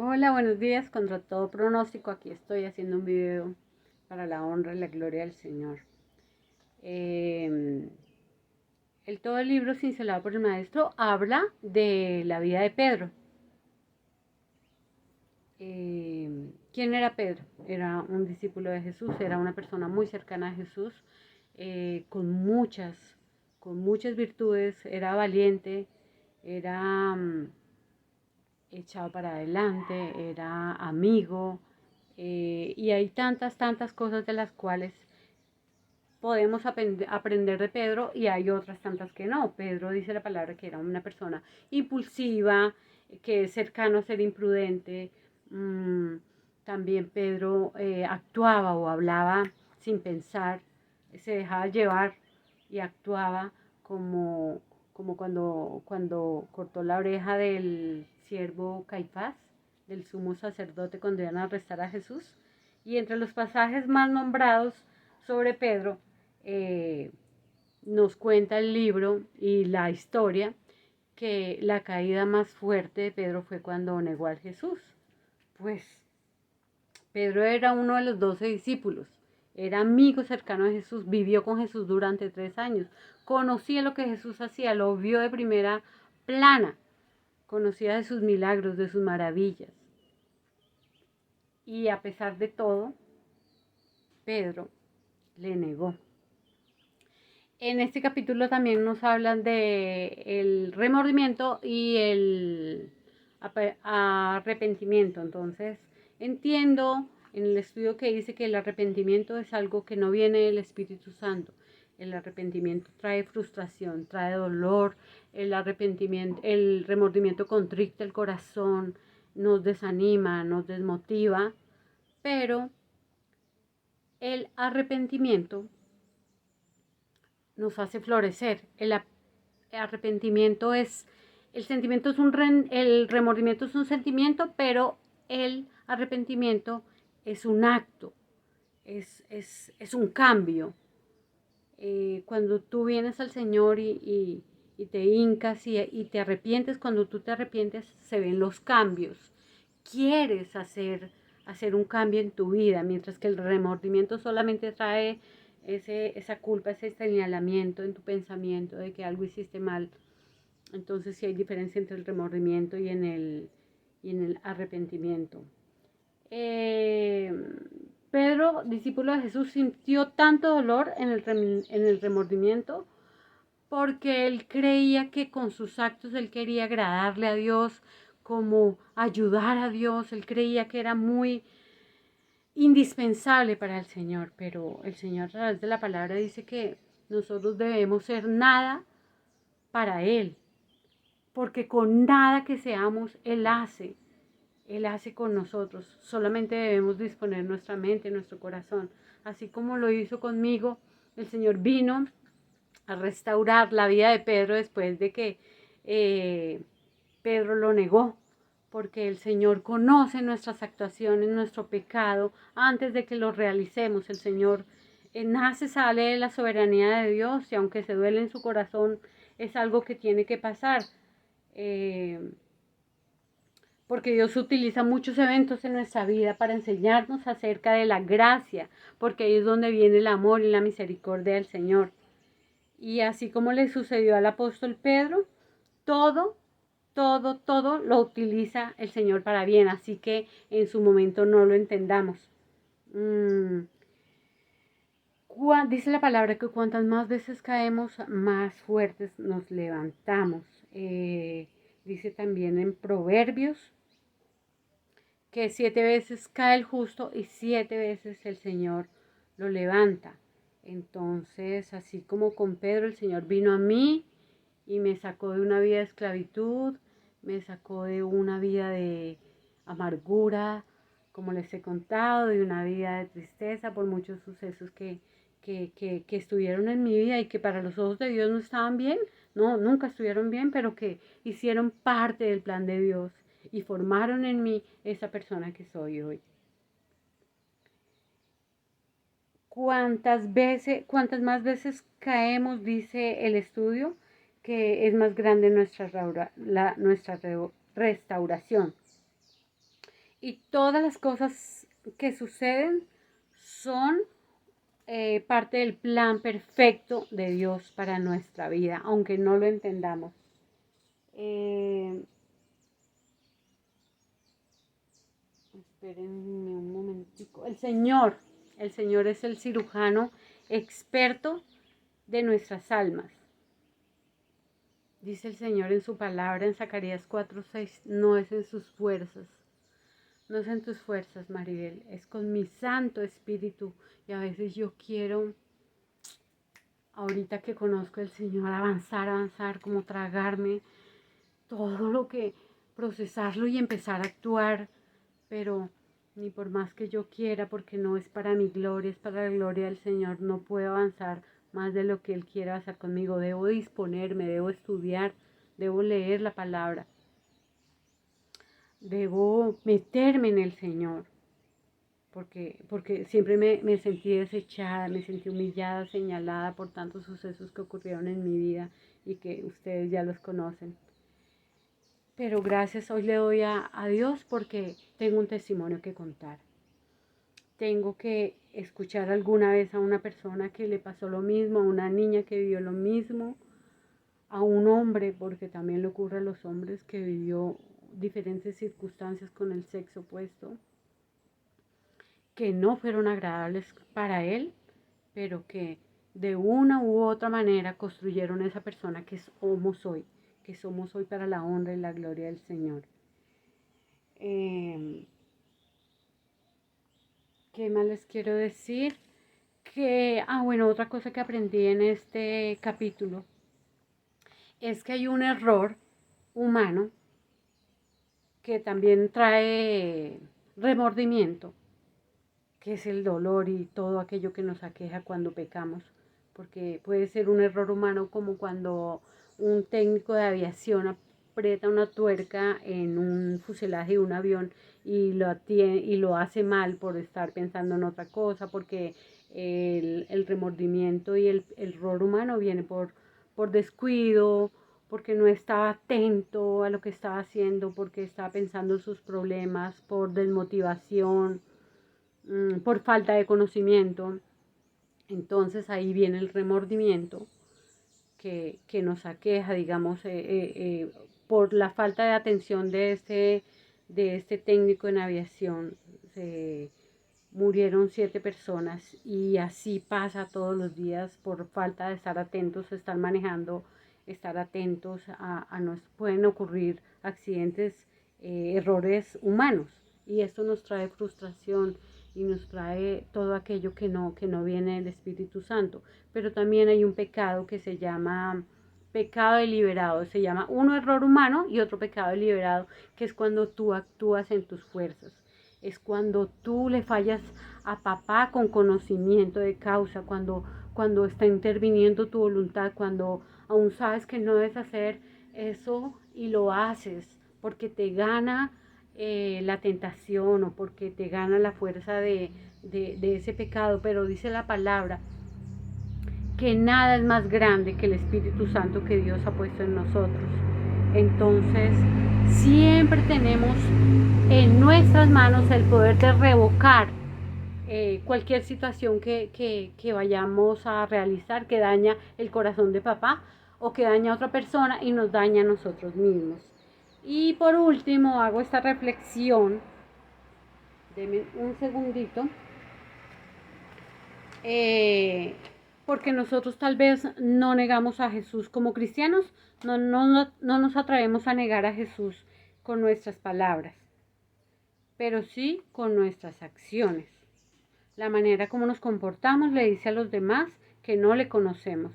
Hola, buenos días. Contra todo pronóstico, aquí estoy haciendo un video para la honra y la gloria del Señor. Eh, todo el libro cincelado por el maestro habla de la vida de Pedro. ¿Quién era Pedro? Era un discípulo de Jesús, era una persona muy cercana a Jesús, con muchas virtudes, era valiente, era echado para adelante, era amigo, y hay tantas cosas de las cuales podemos aprender de Pedro y hay otras tantas que no. Pedro dice la palabra que era una persona impulsiva, que es cercano a ser imprudente. Mm, También Pedro actuaba o hablaba sin pensar, se dejaba llevar y actuaba como, como cuando cortó la oreja del siervo Caifás, del sumo sacerdote, cuando iban a arrestar a Jesús. Y entre los pasajes más nombrados sobre Pedro, eh, nos cuenta el libro y la historia que la caída más fuerte de Pedro fue cuando negó a Jesús. Pues Pedro era uno de los 12 discípulos, era amigo cercano de Jesús, vivió con Jesús durante 3 años, conocía lo que Jesús hacía, lo vio de primera plana, conocía de sus milagros, de sus maravillas. Y a pesar de todo, Pedro le negó. En este capítulo también nos hablan de el remordimiento y el arrepentimiento. Entonces, entiendo en el estudio que dice que el arrepentimiento es algo que no viene del Espíritu Santo. El arrepentimiento trae frustración, trae dolor, el remordimiento contricta el corazón, nos desanima, nos desmotiva, pero el arrepentimiento nos hace florecer. El arrepentimiento es, el sentimiento es el remordimiento es un sentimiento, pero el arrepentimiento es un acto, es un cambio. Cuando tú vienes al Señor y te hincas y te arrepientes, cuando tú te arrepientes se ven los cambios. Quieres hacer un cambio en tu vida, mientras que el remordimiento solamente trae esa culpa, ese señalamiento en tu pensamiento de que algo hiciste mal. Entonces sí hay diferencia entre el remordimiento y en el arrepentimiento. Eh, Pedro, discípulo de Jesús, sintió tanto dolor en el remordimiento porque él creía que con sus actos él quería agradarle a Dios, como ayudar a Dios. Él creía que era muy indispensable para el Señor, pero el Señor a través de la palabra dice que nosotros debemos ser nada para Él, porque con nada que seamos, Él hace con nosotros. Solamente debemos disponer nuestra mente, nuestro corazón. Así como lo hizo conmigo, el Señor vino a restaurar la vida de Pedro después de que Pedro lo negó, porque el Señor conoce nuestras actuaciones, nuestro pecado, antes de que lo realicemos. El Señor nace, sale de la soberanía de Dios y aunque se duele en su corazón, es algo que tiene que pasar. Porque Dios utiliza muchos eventos en nuestra vida para enseñarnos acerca de la gracia, porque ahí es donde viene el amor y la misericordia del Señor. Y así como le sucedió al apóstol Pedro, todo, todo lo utiliza el Señor para bien, así que en su momento no lo entendamos. Dice la palabra que cuantas más veces caemos, más fuertes nos levantamos. Dice también en Proverbios que 7 veces cae el justo y 7 veces el Señor lo levanta. Entonces, así como con Pedro, el Señor vino a mí y me sacó de una vida de esclavitud, me sacó de una vida de amargura, como les he contado, de una vida de tristeza por muchos sucesos que estuvieron en mi vida y que para los ojos de Dios no estaban bien, no, nunca estuvieron bien, pero que hicieron parte del plan de Dios y formaron en mí esa persona que soy hoy. Cuántas más veces caemos, dice el estudio, que es más grande nuestra restauración. Y todas las cosas que suceden son parte del plan perfecto de Dios para nuestra vida, aunque no lo entendamos. Espérenme un momentico. El Señor es el cirujano experto de nuestras almas. Dice el Señor en su palabra en Zacarías 4:6, no es en sus fuerzas, no es en tus fuerzas, Maribel, es con mi Santo Espíritu. Y a veces yo quiero, ahorita que conozco al Señor, avanzar, como tragarme todo lo que, procesarlo y empezar a actuar, pero ni por más que yo quiera, porque no es para mi gloria, es para la gloria del Señor, no puedo avanzar más de lo que Él quiera hacer conmigo. Debo disponerme, debo estudiar, debo leer la palabra, debo meterme en el Señor, porque siempre me sentí desechada, me sentí humillada, señalada por tantos sucesos que ocurrieron en mi vida y que ustedes ya los conocen. Pero gracias hoy le doy a Dios porque tengo un testimonio que contar. Tengo que escuchar alguna vez a una persona que le pasó lo mismo, a una niña que vivió lo mismo, a un hombre, porque también le ocurre a los hombres, que vivió diferentes circunstancias con el sexo opuesto, que no fueron agradables para él, pero que de una u otra manera construyeron esa persona que somos hoy, para la honra y la gloria del Señor. ¿Qué más les quiero decir? Bueno, otra cosa que aprendí en este capítulo es que hay un error humano que también trae remordimiento, que es el dolor y todo aquello que nos aqueja cuando pecamos, porque puede ser un error humano como cuando un técnico de aviación aprieta una tuerca en un fuselaje de un avión y lo hace mal por estar pensando en otra cosa, porque el remordimiento y el error humano viene por descuido, porque no estaba atento a lo que estaba haciendo, porque estaba pensando en sus problemas, por desmotivación, por falta de conocimiento. Entonces ahí viene el remordimiento que nos aqueja, digamos, por la falta de atención de este técnico en aviación. Se murieron 7 personas y así pasa todos los días por falta de estar atentos, estar manejando, estar atentos pueden ocurrir accidentes, errores humanos, y esto nos trae frustración y nos trae todo aquello que no viene del Espíritu Santo. Pero también hay un pecado que se llama pecado deliberado, se llama uno error humano y otro pecado deliberado, que es cuando tú actúas en tus fuerzas. Es cuando tú le fallas a papá con conocimiento de causa, cuando está interviniendo tu voluntad, cuando aún sabes que no debes hacer eso y lo haces porque te gana la tentación o porque te gana la fuerza de ese pecado. Pero dice la palabra que nada es más grande que el Espíritu Santo que Dios ha puesto en nosotros. Entonces, siempre tenemos en nuestras manos el poder de revocar cualquier situación que vayamos a realizar que daña el corazón de papá o que daña a otra persona y nos daña a nosotros mismos. Y por último hago esta reflexión, denme un segundito, porque nosotros tal vez no negamos a Jesús como cristianos, no nos atrevemos a negar a Jesús con nuestras palabras, pero sí con nuestras acciones. La manera como nos comportamos le dice a los demás que no le conocemos.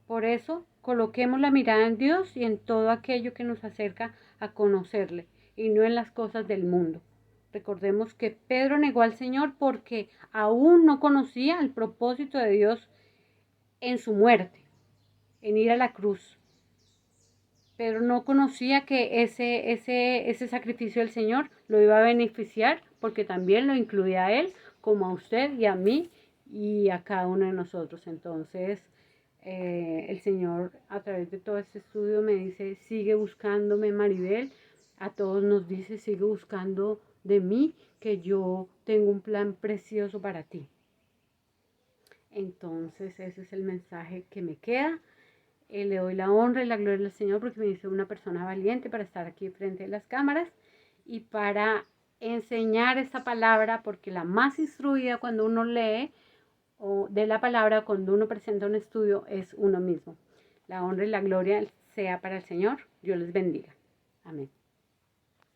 Por eso, coloquemos la mirada en Dios y en todo aquello que nos acerca a conocerle, y no en las cosas del mundo. Recordemos que Pedro negó al Señor porque aún no conocía el propósito de Dios en su muerte, en ir a la cruz. Pedro no conocía que ese sacrificio del Señor lo iba a beneficiar, porque también lo incluía a él, como a usted y a mí y a cada uno de nosotros. Entonces, el Señor a través de todo este estudio me dice: sigue buscándome, Maribel, a todos nos dice, sigue buscando de mí, que yo tengo un plan precioso para ti. Entonces ese es el mensaje que me queda. Le doy la honra y la gloria al Señor porque me hizo una persona valiente para estar aquí frente a las cámaras y para enseñar esta palabra, porque la más instruida cuando uno lee o de la palabra, cuando uno presenta un estudio, es uno mismo. La honra y la gloria sea para el Señor. Dios les bendiga. Amén.